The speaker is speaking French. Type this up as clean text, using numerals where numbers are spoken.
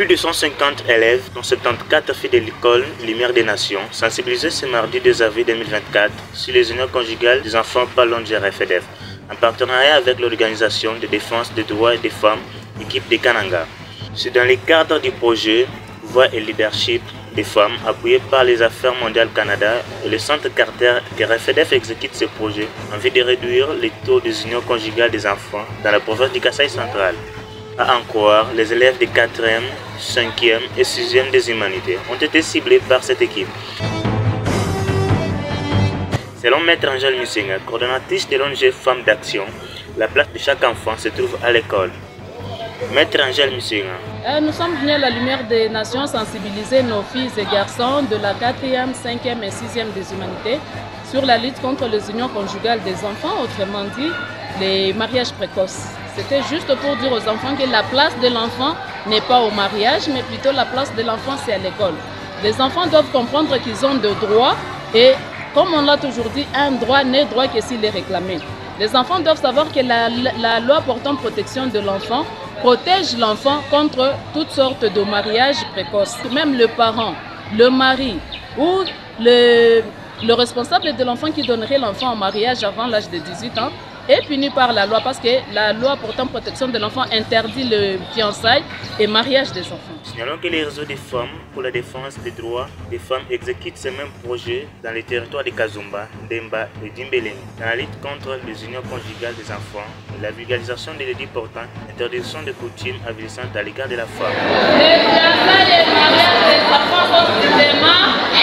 Plus de 150 élèves, dont 74 filles de l'école Lumière des Nations, sensibilisés ce mardi 2 avril 2024 sur les unions conjugales des enfants par l'ONG-RFEDEF, en partenariat avec l'Organisation de défense des droits des femmes, équipe de Kananga. C'est dans le cadre du projet Voix et Leadership des femmes, appuyé par les Affaires mondiales Canada et le Centre Carter, que RFEDEF exécute ce projet en vue de réduire les taux des unions conjugales des enfants dans la province du Kasaï central. À en croire, les élèves des 4e, 5e et 6e des humanités ont été ciblés par cette équipe. Selon Maître Angèle Musinga, coordonnatrice de l'ONG Femmes d'Action, la place de chaque enfant se trouve à l'école. Maître Angèle Musinga. Nous sommes venus à la Lumière des Nations sensibiliser nos filles et garçons de la 4e, 5e et 6e des humanités sur la lutte contre les unions conjugales des enfants, autrement dit les mariages précoces. C'était juste pour dire aux enfants que la place de l'enfant n'est pas au mariage, mais plutôt la place de l'enfant c'est à l'école. Les enfants doivent comprendre qu'ils ont des droits et, comme on l'a toujours dit, un droit n'est droit que s'il est réclamé. Les enfants doivent savoir que la loi portant protection de l'enfant protège l'enfant contre toutes sortes de mariages précoces. Même le parent, le mari ou le responsable de l'enfant qui donnerait l'enfant en mariage avant l'âge de 18 ans est puni par la loi parce que la loi portant protection de l'enfant interdit le fiançailles et mariage des enfants. Signalons que les réseaux des femmes pour la défense des droits des femmes exécutent ce même projet dans les territoires de Kazumba, Demba et Dimbélé, dans la lutte contre les unions conjugales des enfants, la vulgarisation des l'édits portant interdiction de coutumes avilissantes à l'égard de la femme. Les fiançailles et mariages des enfants sont